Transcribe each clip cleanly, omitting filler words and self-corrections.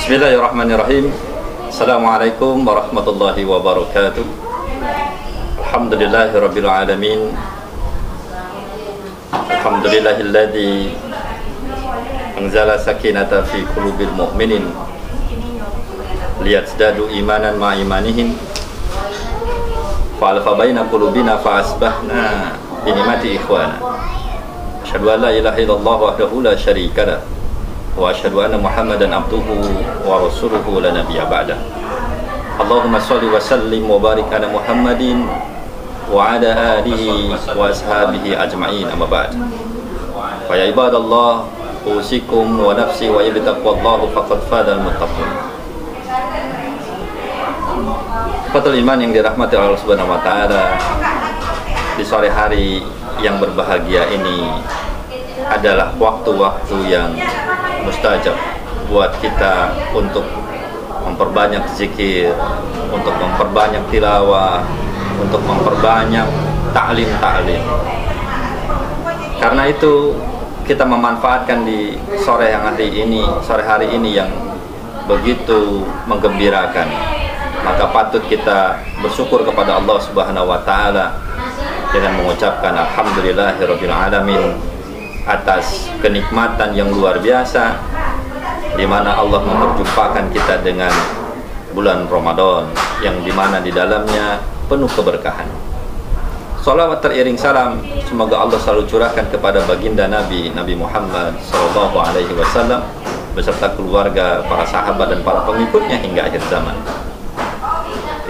Bismillahirrahmanirrahim. Assalamualaikum warahmatullahi wabarakatuh. Alhamdulillahirabbil alamin. Alhamdulillahilladzi anzala sakinata fi qulubil mu'minin liyazdadu imanan ma imanihim fa alfa baina qulubina fa asbahna bi ni'mati ikhwana. Asyhadu an la ilaha illallah wahdahu la syarika lah wa asyhadu anna Muhammadan abduhu wa rasuluhu la nabiyya ba'dah. Allahumma shalli wa sallim wa barik ala Muhammadin wa ala alihi wa ashabihi ajma'in, amma ba'd. Fa ya ibadallah, usikum wa nafsi wa ibtaqwallahu faqad fadal muttaqin. Fatul iman yang dirahmati Allah Subhanahu wa taala, di sore hari yang berbahagia ini adalah waktu-waktu yang mustajab buat kita untuk memperbanyak zikir, untuk memperbanyak tilawah, untuk memperbanyak ta'lim. Karena itu kita memanfaatkan di sore hari ini yang begitu menggembirakan, maka patut kita bersyukur kepada Allah Subhanahu wa taala dengan mengucapkan alhamdulillahirabbil alamin atas kenikmatan yang luar biasa di mana Allah memperjumpakan kita dengan bulan Ramadan yang dimana di dalamnya penuh keberkahan. Salawat teriring salam semoga Allah selalu curahkan kepada baginda Nabi Muhammad SAW beserta keluarga, para sahabat dan para pengikutnya hingga akhir zaman.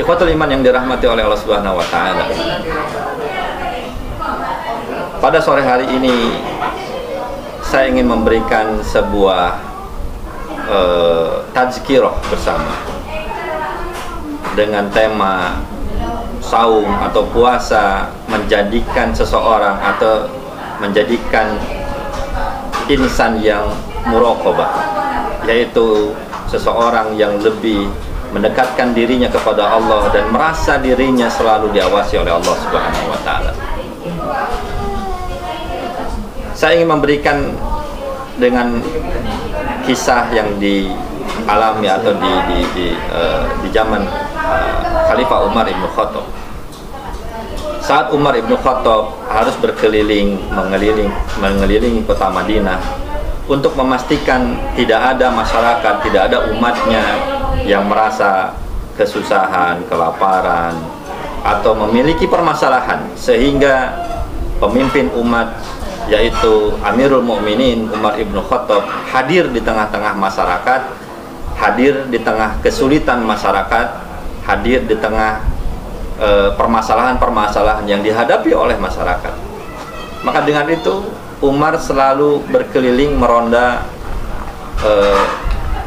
Ikhwatul iman yang dirahmati oleh Allah Subhanahu wa taala. Pada sore hari ini saya ingin memberikan sebuah tazkirah bersama dengan tema saum atau puasa menjadikan seseorang atau menjadikan insan yang muraqabah, yaitu seseorang yang lebih mendekatkan dirinya kepada Allah dan merasa dirinya selalu diawasi oleh Allah Subhanahu wa taala. Saya ingin memberikan dengan kisah yang dialami atau di zaman Khalifah Umar ibn Khattab. Saat Umar ibn Khattab harus berkeliling mengelilingi kota Madinah untuk memastikan tidak ada masyarakat, tidak ada umatnya yang merasa kesusahan, kelaparan atau memiliki permasalahan, sehingga pemimpin umat yaitu Amirul Mukminin Umar ibn Khattab hadir di tengah-tengah masyarakat, hadir di tengah kesulitan masyarakat, hadir di tengah permasalahan-permasalahan yang dihadapi oleh masyarakat. Maka dengan itu Umar selalu berkeliling meronda,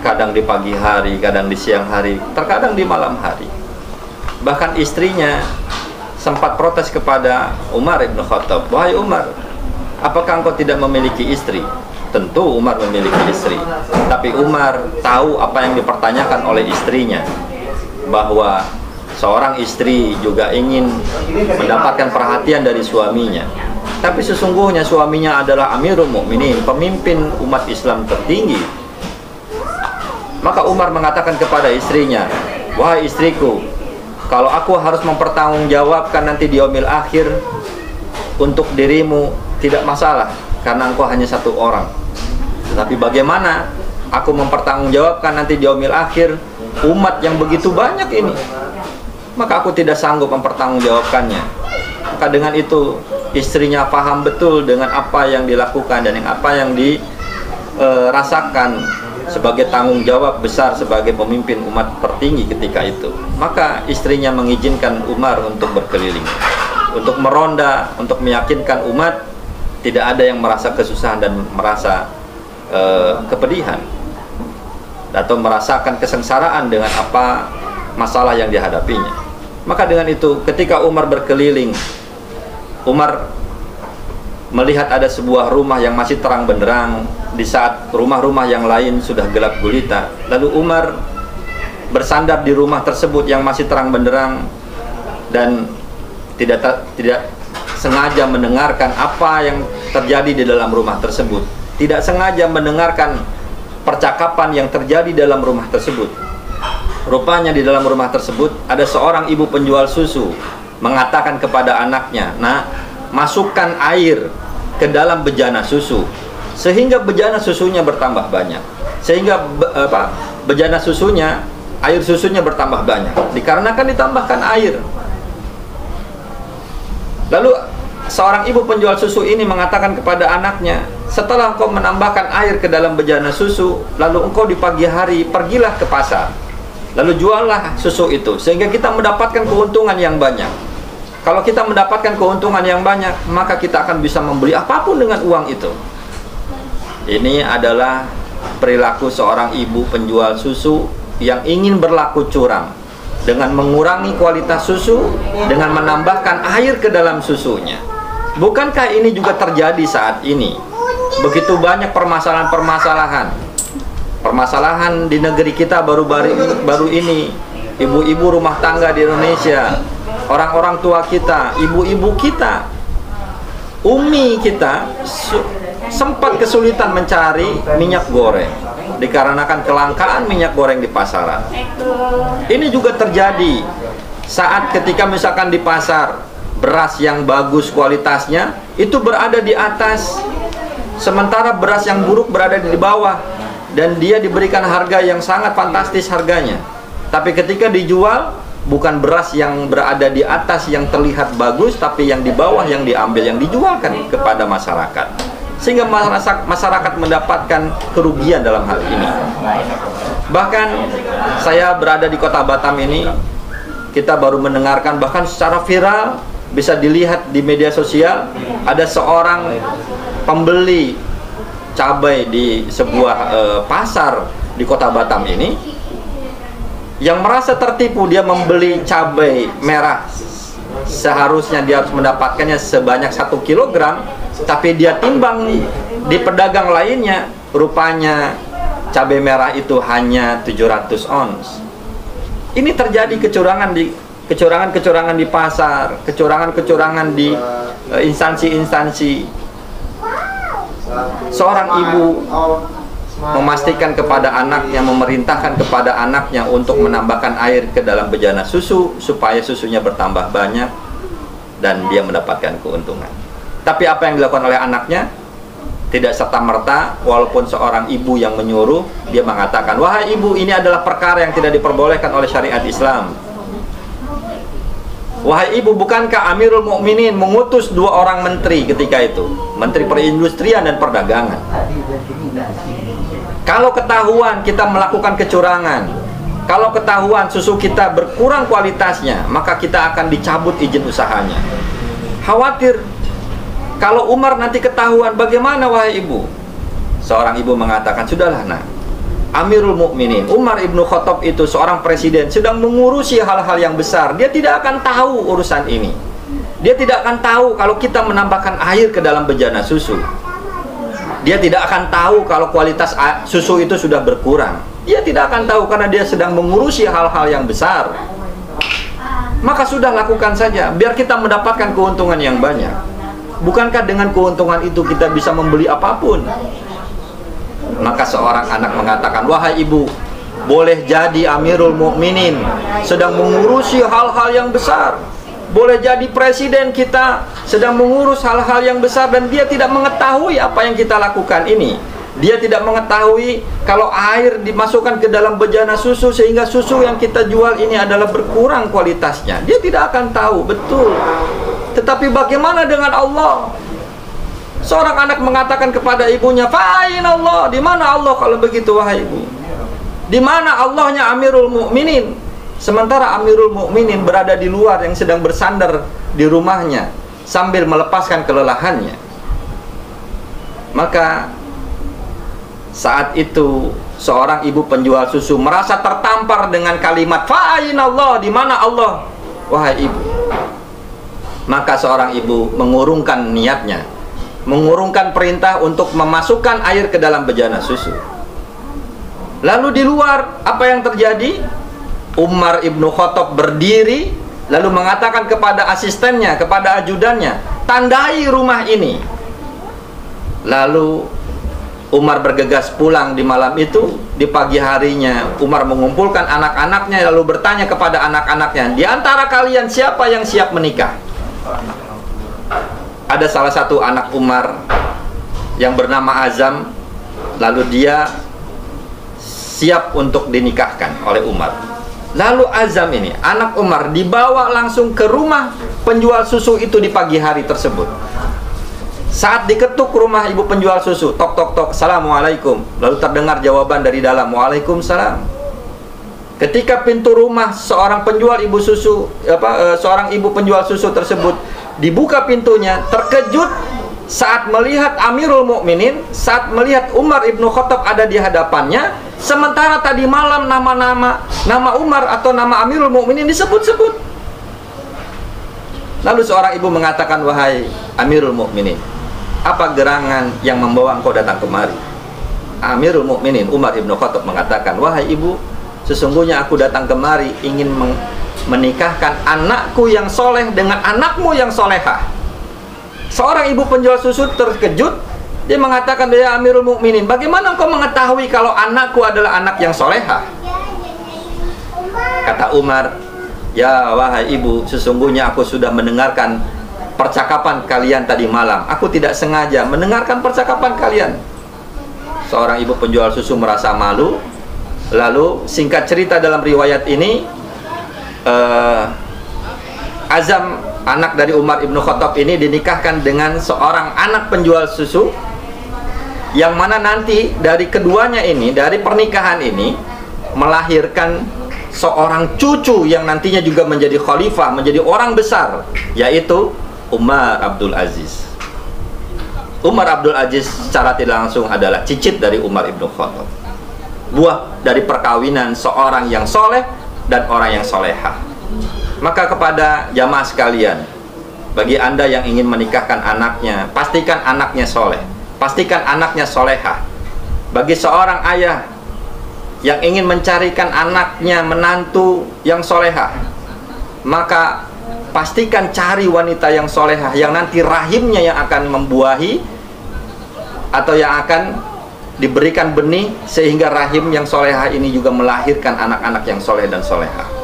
kadang di pagi hari, kadang di siang hari, terkadang di malam hari. Bahkan istrinya sempat protes kepada Umar ibn Khattab, "Wahai Umar, apakah engkau tidak memiliki istri?" Tentu Umar memiliki istri, tapi Umar tahu apa yang dipertanyakan oleh istrinya, bahwa seorang istri juga ingin mendapatkan perhatian dari suaminya. Tapi sesungguhnya suaminya adalah Amirul Mukminin, pemimpin umat Islam tertinggi. Maka Umar mengatakan kepada istrinya, "Wahai istriku, kalau aku harus mempertanggungjawabkan nanti di yaumil akhir untuk dirimu, tidak masalah, karena engkau hanya satu orang. Tetapi bagaimana aku mempertanggungjawabkan nanti di yaumil akhir umat yang begitu banyak ini? Maka aku tidak sanggup mempertanggungjawabkannya." Maka dengan itu istrinya paham betul dengan apa yang dilakukan dan apa yang dirasakan sebagai tanggung jawab besar sebagai pemimpin umat tertinggi ketika itu. Maka istrinya mengizinkan Umar untuk berkeliling, untuk meronda, untuk meyakinkan umat tidak ada yang merasa kesusahan dan merasa kepedihan atau merasakan kesengsaraan dengan apa masalah yang dihadapinya. Maka dengan itu ketika Umar berkeliling, Umar melihat ada sebuah rumah yang masih terang benderang di saat rumah-rumah yang lain sudah gelap gulita. Lalu Umar bersandar di rumah tersebut yang masih terang benderang dan tidak sengaja mendengarkan apa yang terjadi di dalam rumah tersebut, tidak sengaja mendengarkan percakapan yang terjadi dalam rumah tersebut. Rupanya di dalam rumah tersebut ada seorang ibu penjual susu mengatakan kepada anaknya, "Nah, masukkan air ke dalam bejana susu sehingga bejana susunya bertambah banyak." Sehingga bejana susunya, air susunya bertambah banyak dikarenakan ditambahkan air. Lalu seorang ibu penjual susu ini mengatakan kepada anaknya, "Setelah engkau menambahkan air ke dalam bejana susu, lalu engkau di pagi hari pergilah ke pasar, lalu juallah susu itu sehingga kita mendapatkan keuntungan yang banyak. Kalau kita mendapatkan keuntungan yang banyak, maka kita akan bisa membeli apapun dengan uang itu." Ini adalah perilaku seorang ibu penjual susu yang ingin berlaku curang dengan mengurangi kualitas susu dengan menambahkan air ke dalam susunya. Bukankah ini juga terjadi saat ini? Begitu banyak permasalahan di negeri kita baru ini. Ibu-ibu rumah tangga di Indonesia, orang-orang tua kita, ibu-ibu kita, umi kita sempat kesulitan mencari minyak goreng dikarenakan kelangkaan minyak goreng di pasaran. Ini juga terjadi saat ketika misalkan di pasar beras yang bagus kualitasnya itu berada di atas, sementara beras yang buruk berada di bawah, dan dia diberikan harga yang sangat fantastis harganya. Tapi ketika dijual, bukan beras yang berada di atas yang terlihat bagus, tapi yang di bawah yang diambil, yang dijualkan kepada masyarakat, sehingga masyarakat mendapatkan kerugian dalam hal ini. Bahkan saya berada di kota Batam ini, kita baru mendengarkan, bahkan secara viral bisa dilihat di media sosial, ada seorang pembeli cabai di sebuah pasar di kota Batam ini yang merasa tertipu. Dia membeli cabai merah, seharusnya dia harus mendapatkannya sebanyak 1 kilogram, tapi dia timbang di pedagang lainnya, rupanya cabai merah itu hanya 700 ons. Ini terjadi kecurangan di pasar, kecurangan di instansi-instansi. Seorang ibu memastikan kepada anaknya, memerintahkan kepada anaknya untuk menambahkan air ke dalam bejana susu supaya susunya bertambah banyak dan dia mendapatkan keuntungan. Tapi apa yang dilakukan oleh anaknya? Tidak serta-merta, walaupun seorang ibu yang menyuruh, dia mengatakan, "Wahai ibu, ini adalah perkara yang tidak diperbolehkan oleh syariat Islam. Wahai ibu, bukankah Amirul Mukminin mengutus 2 orang menteri ketika itu, menteri perindustrian dan perdagangan? Kalau ketahuan kita melakukan kecurangan, kalau ketahuan susu kita berkurang kualitasnya, maka kita akan dicabut izin usahanya. Khawatir kalau Umar nanti ketahuan, bagaimana wahai ibu?" Seorang ibu mengatakan, "Sudahlah nak, Amirul Mukminin Umar ibnu Khattab itu seorang presiden, sedang mengurusi hal-hal yang besar. Dia tidak akan tahu urusan ini. Dia tidak akan tahu kalau kita menambahkan air ke dalam bejana susu. Dia tidak akan tahu kalau kualitas susu itu sudah berkurang. Dia tidak akan tahu karena dia sedang mengurusi hal-hal yang besar. Maka sudah lakukan saja, biar kita mendapatkan keuntungan yang banyak. Bukankah dengan keuntungan itu kita bisa membeli apapun?" Maka seorang anak mengatakan, "Wahai ibu, boleh jadi Amirul Mukminin sedang mengurusi hal-hal yang besar. Boleh jadi presiden kita sedang mengurus hal-hal yang besar dan dia tidak mengetahui apa yang kita lakukan ini. Dia tidak mengetahui kalau air dimasukkan ke dalam bejana susu sehingga susu yang kita jual ini adalah berkurang kualitasnya. Dia tidak akan tahu, betul. Tetapi bagaimana dengan Allah?" Seorang anak mengatakan kepada ibunya, "Fa'ain Allah, di mana Allah kalau begitu wahai ibu? Di mana Allahnya Amirul Mukminin?" Sementara Amirul Mukminin berada di luar yang sedang bersandar di rumahnya sambil melepaskan kelelahannya. Maka saat itu seorang ibu penjual susu merasa tertampar dengan kalimat, "Fa'ain Allah, di mana Allah wahai ibu?" Maka seorang ibu mengurungkan niatnya, mengurungkan perintah untuk memasukkan air ke dalam bejana susu. Lalu di luar apa yang terjadi? Umar ibnu Khattab berdiri lalu mengatakan kepada asistennya, kepada ajudannya, "Tandai rumah ini." Lalu Umar bergegas pulang di malam itu. Di pagi harinya Umar mengumpulkan anak-anaknya lalu bertanya kepada anak-anaknya, di antara kalian siapa yang siap menikah? Ada salah satu anak Umar yang bernama Azam, lalu dia siap untuk dinikahkan oleh Umar. Lalu Azam ini, anak Umar, dibawa langsung ke rumah penjual susu itu di pagi hari tersebut. Saat diketuk rumah ibu penjual susu, tok tok tok, assalamualaikum. Lalu terdengar jawaban dari dalam, waalaikumsalam. Ketika pintu rumah seorang penjual ibu susu, seorang ibu penjual susu tersebut dibuka pintunya, terkejut saat melihat Amirul Mukminin, saat melihat Umar ibnu Khattab ada di hadapannya, sementara tadi malam nama Umar atau nama Amirul Mukminin disebut-sebut. Lalu seorang ibu mengatakan, wahai Amirul Mukminin, apa gerangan yang membawa engkau datang kemari? Amirul Mukminin Umar ibnu Khattab mengatakan, wahai ibu, sesungguhnya aku datang kemari ingin menikahkan anakku yang soleh dengan anakmu yang solehah. Seorang ibu penjual susu terkejut. Dia mengatakan, ya Amirul Mukminin, bagaimana engkau mengetahui kalau anakku adalah anak yang solehah? Kata Umar, ya wahai ibu, sesungguhnya aku sudah mendengarkan percakapan kalian tadi malam. Aku tidak sengaja mendengarkan percakapan kalian. Seorang ibu penjual susu merasa malu. Lalu singkat cerita dalam riwayat ini, Azam, anak dari Umar ibnu Khattab ini dinikahkan dengan seorang anak penjual susu, yang mana nanti dari keduanya ini, dari pernikahan ini melahirkan seorang cucu yang nantinya juga menjadi khalifah, menjadi orang besar, yaitu Umar Abdul Aziz. Umar Abdul Aziz secara tidak langsung adalah cicit dari Umar ibnu Khattab, buah dari perkawinan seorang yang soleh dan orang yang solehah. Maka kepada jamaah sekalian, bagi anda yang ingin menikahkan anaknya, pastikan anaknya soleh, pastikan anaknya solehah. Bagi seorang ayah yang ingin mencarikan anaknya menantu yang solehah, maka pastikan cari wanita yang solehah, yang nanti rahimnya yang akan membuahi atau yang akan diberikan benih, sehingga rahim yang solehah ini juga melahirkan anak-anak yang soleh dan solehah.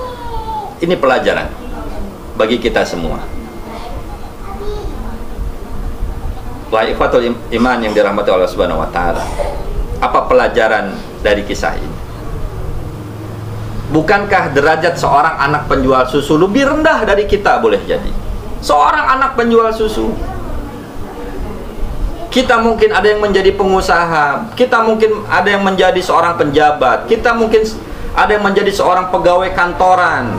Ini pelajaran bagi kita semua. Wa ikhwatul iman yang dirahmati Allah Subhanahu wa taala. Apa pelajaran dari kisah ini? Bukankah derajat seorang anak penjual susu lebih rendah dari kita boleh jadi? Seorang anak penjual susu, kita mungkin ada yang menjadi pengusaha, kita mungkin ada yang menjadi seorang penjabat, kita mungkin ada yang menjadi seorang pegawai kantoran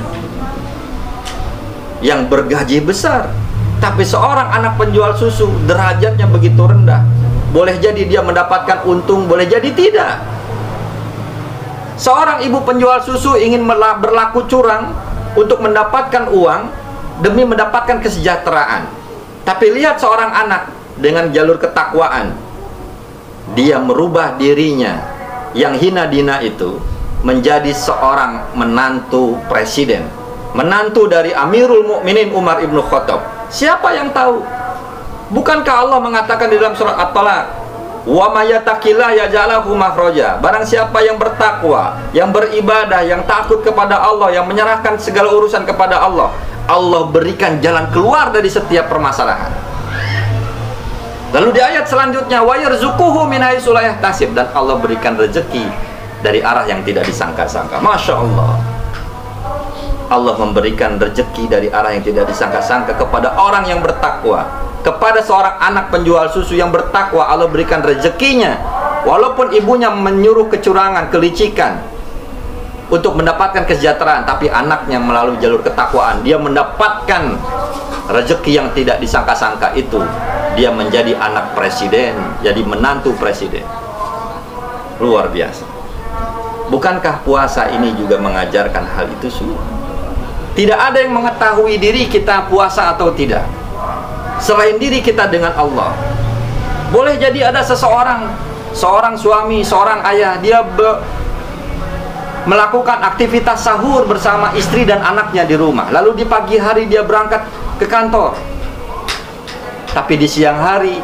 yang bergaji besar. Tapi seorang anak penjual susu derajatnya begitu rendah. Boleh jadi dia mendapatkan untung, boleh jadi tidak. Seorang ibu penjual susu ingin berlaku curang untuk mendapatkan uang demi mendapatkan kesejahteraan. Tapi lihat seorang anak dengan jalur ketakwaan, dia merubah dirinya yang hina dina itu menjadi seorang menantu presiden, menantu dari Amirul Mukminin Umar ibnu Khattab. Siapa yang tahu? Bukankah Allah mengatakan di dalam surat At-Talaq, wa may yattaqillah yaj'al lahu makhraja. Barang siapa yang bertakwa, yang beribadah, yang takut kepada Allah, yang menyerahkan segala urusan kepada Allah, Allah berikan jalan keluar dari setiap permasalahan. Lalu di ayat selanjutnya, wa yarzuquhu min haitsu la yahtasib, dan Allah berikan rezeki dari arah yang tidak disangka-sangka. Masya Allah. Allah memberikan rezeki dari arah yang tidak disangka-sangka kepada orang yang bertakwa. Kepada seorang anak penjual susu yang bertakwa, Allah berikan rezekinya. Walaupun ibunya menyuruh kecurangan, kelicikan untuk mendapatkan kesejahteraan, tapi anaknya melalui jalur ketakwaan, dia mendapatkan rezeki yang tidak disangka-sangka itu. Dia menjadi anak presiden, jadi menantu presiden. Luar biasa. Bukankah puasa ini juga mengajarkan hal itu semua? Tidak ada yang mengetahui diri kita puasa atau tidak selain diri kita dengan Allah. Boleh jadi ada seorang suami, seorang ayah, dia melakukan aktivitas sahur bersama istri dan anaknya di rumah. Lalu di pagi hari dia berangkat ke kantor. Tapi di siang hari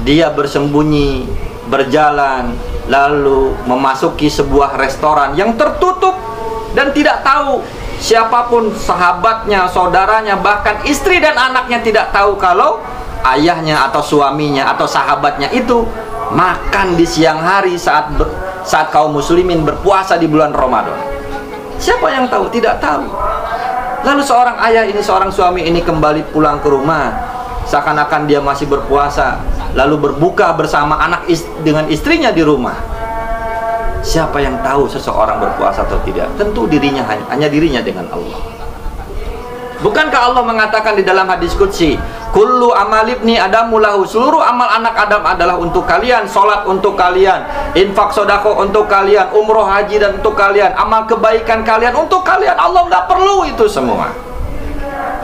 dia bersembunyi berjalan, lalu memasuki sebuah restoran yang tertutup dan tidak tahu siapapun sahabatnya, saudaranya, bahkan istri dan anaknya tidak tahu kalau ayahnya atau suaminya atau sahabatnya itu makan di siang hari saat kaum muslimin berpuasa di bulan Ramadan. Siapa yang tahu? Tidak tahu. Lalu seorang ayah ini, seorang suami ini kembali pulang ke rumah, seakan-akan dia masih berpuasa, lalu berbuka bersama dengan istrinya di rumah. Siapa yang tahu seseorang berpuasa atau tidak? Tentu dirinya, hanya dirinya dengan Allah. Bukankah Allah mengatakan di dalam hadis qudsi, kullu amal ibni adamu lahu, seluruh amal anak Adam adalah untuk kalian, sholat untuk kalian, infak sodako untuk kalian, umroh haji dan untuk kalian, amal kebaikan kalian untuk kalian. Allah tidak perlu itu semua.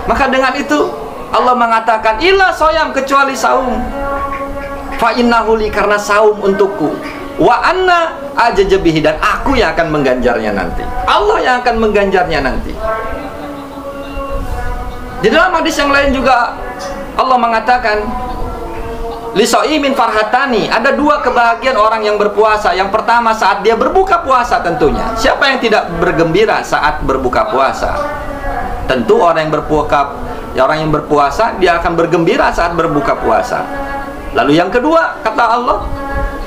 Maka dengan itu Allah mengatakan illa soyam, kecuali saum, fa innahu li, karena saum untukku, wa anna ajajabihi, dan aku yang akan mengganjarnya nanti. Allah yang akan mengganjarnya nanti. Di dalam hadis yang lain juga Allah mengatakan lisoimin farhatani, ada dua kebahagiaan orang yang berpuasa. Yang pertama saat dia berbuka puasa tentunya. Siapa yang tidak bergembira saat berbuka puasa? Tentu orang yang berpuasa dia akan bergembira saat berbuka puasa. Lalu yang kedua, kata Allah,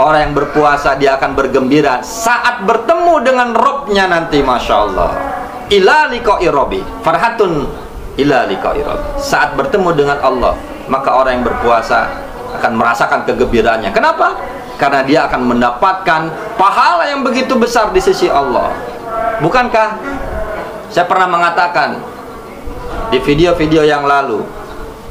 orang yang berpuasa dia akan bergembira saat bertemu dengan Robnya nanti. Masya Allah, ila liqa'i rabbi farhatun ila liqa'i rabbi, saat bertemu dengan Allah, maka orang yang berpuasa akan merasakan kegembiraannya. Kenapa? Karena dia akan mendapatkan pahala yang begitu besar di sisi Allah. Bukankah saya pernah mengatakan di video-video yang lalu,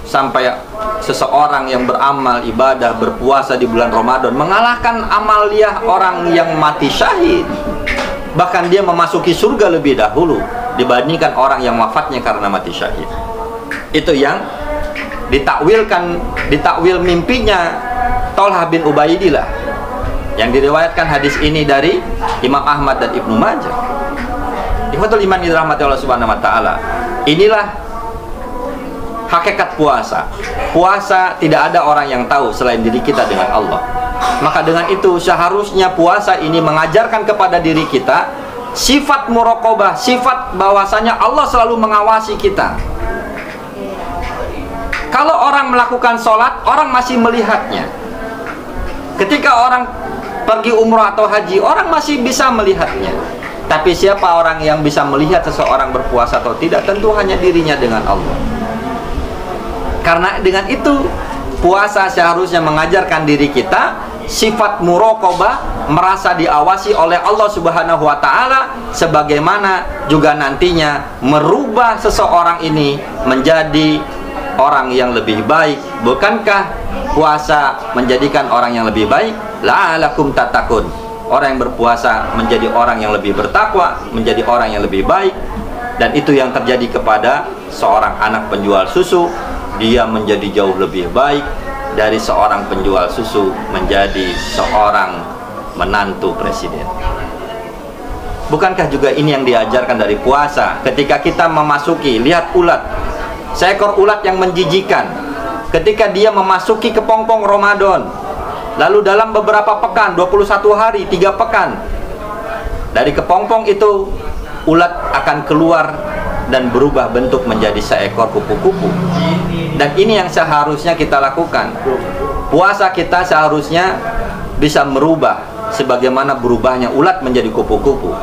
sampai seseorang yang beramal ibadah berpuasa di bulan Ramadan mengalahkan amaliyah orang yang mati syahid. Bahkan dia memasuki surga lebih dahulu dibandingkan orang yang wafatnya karena mati syahid. Itu yang ditakwil mimpinya Thalhah bin Ubaidillah, yang diriwayatkan hadis ini dari Imam Ahmad dan Ibnu Majah. Ikhwatul iman dirahmati Allah Subhanahu wa taala. Inilah hakikat puasa. Puasa tidak ada orang yang tahu selain diri kita dengan Allah. Maka dengan itu seharusnya puasa ini mengajarkan kepada diri kita sifat muraqabah, sifat bahwasanya Allah selalu mengawasi kita. Kalau orang melakukan sholat, orang masih melihatnya. Ketika orang pergi umroh atau haji, orang masih bisa melihatnya. Tapi siapa orang yang bisa melihat seseorang berpuasa atau tidak? Tentu hanya dirinya dengan Allah. Karena dengan itu puasa seharusnya mengajarkan diri kita sifat muraqabah, merasa diawasi oleh Allah Subhanahu wa taala, sebagaimana juga nantinya merubah seseorang ini menjadi orang yang lebih baik. Bukankah puasa menjadikan orang yang lebih baik? La'alakum tattaqun. Orang yang berpuasa menjadi orang yang lebih bertakwa, menjadi orang yang lebih baik. Dan itu yang terjadi kepada seorang anak penjual susu. Dia menjadi jauh lebih baik dari seorang penjual susu menjadi seorang menantu presiden. Bukankah juga ini yang diajarkan dari puasa? Ketika kita memasuki, lihat ulat, seekor ulat yang menjijikan, ketika dia memasuki kepompong Ramadan, lalu dalam beberapa pekan, 21 hari, 3 pekan, dari kepompong itu ulat akan keluar dan berubah bentuk menjadi seekor kupu-kupu. Dan ini yang seharusnya kita lakukan. Puasa kita seharusnya bisa merubah sebagaimana berubahnya ulat menjadi kupu-kupu.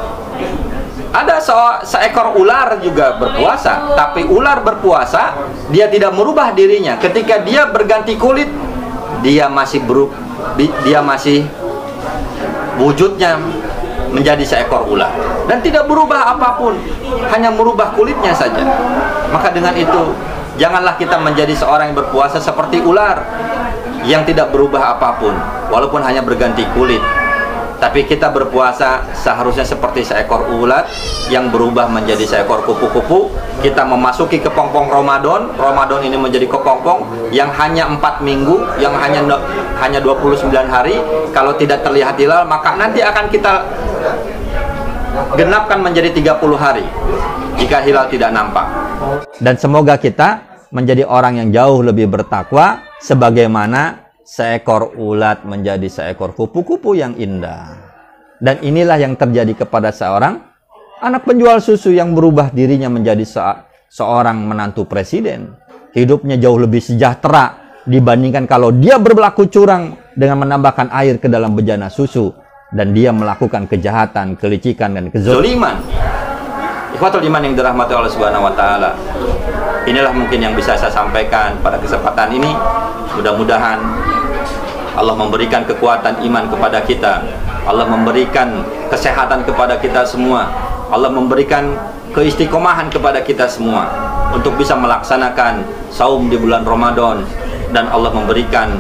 Ada seekor ular juga berpuasa, tapi ular berpuasa dia tidak merubah dirinya. Ketika dia berganti kulit, dia masih wujudnya menjadi seekor ular dan tidak berubah apapun, hanya merubah kulitnya saja. Maka dengan itu janganlah kita menjadi seorang yang berpuasa seperti ular yang tidak berubah apapun walaupun hanya berganti kulit. Tapi kita berpuasa seharusnya seperti seekor ulat yang berubah menjadi seekor kupu-kupu. Kita memasuki kepompong Ramadan. Ramadan ini menjadi kepompong yang hanya 4 minggu, yang hanya 29 hari. Kalau tidak terlihat hilal, maka nanti akan kita genapkan menjadi 30 hari jika hilal tidak nampak. Dan semoga kita menjadi orang yang jauh lebih bertakwa sebagaimana seekor ulat menjadi seekor kupu-kupu yang indah. Dan inilah yang terjadi kepada seorang anak penjual susu yang berubah dirinya menjadi seorang menantu presiden. Hidupnya jauh lebih sejahtera dibandingkan kalau dia berlaku curang dengan menambahkan air ke dalam bejana susu. Dan dia melakukan kejahatan, kelicikan, dan kezaliman. Ikhwatul iman yang dirahmati Allah Subhanahu wa taala. Inilah mungkin yang bisa saya sampaikan pada kesempatan ini. Mudah-mudahan Allah memberikan kekuatan iman kepada kita. Allah memberikan kesehatan kepada kita semua. Allah memberikan keistiqomahan kepada kita semua untuk bisa melaksanakan saum di bulan Ramadan. Dan Allah memberikan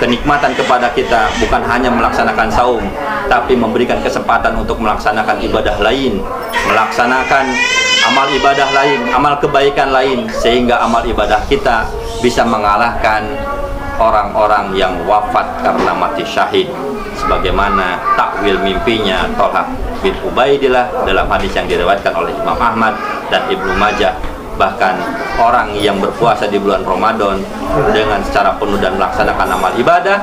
kenikmatan kepada kita, bukan hanya melaksanakan saum, tapi memberikan kesempatan untuk melaksanakan ibadah lain, melaksanakan amal ibadah lain, amal kebaikan lain, sehingga amal ibadah kita bisa mengalahkan orang-orang yang wafat karena mati syahid, sebagaimana takwil mimpinya Thalhah bin Ubaidillah dalam hadis yang diriwayatkan oleh Imam Ahmad dan Ibnu Majah. Bahkan orang yang berpuasa di bulan Ramadan dengan secara penuh dan melaksanakan amal ibadah,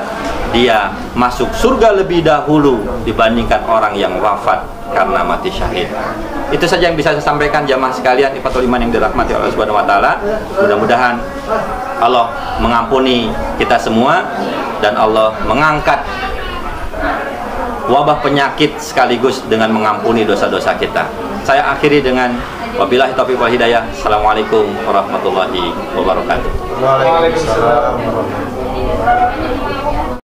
dia masuk surga lebih dahulu dibandingkan orang yang wafat karena mati syahid. Itu saja yang bisa saya sampaikan jamaah sekalian, ikhwatul iman yang dirahmati Allah Subhanahu wa taala. Mudah-mudahan Allah mengampuni kita semua dan Allah mengangkat wabah penyakit sekaligus dengan mengampuni dosa-dosa kita. Saya akhiri dengan wabillahi taufiq wal hidayah. Assalamualaikum warahmatullahi wabarakatuh. Waalaikumsalam warahmatullahi wabarakatuh.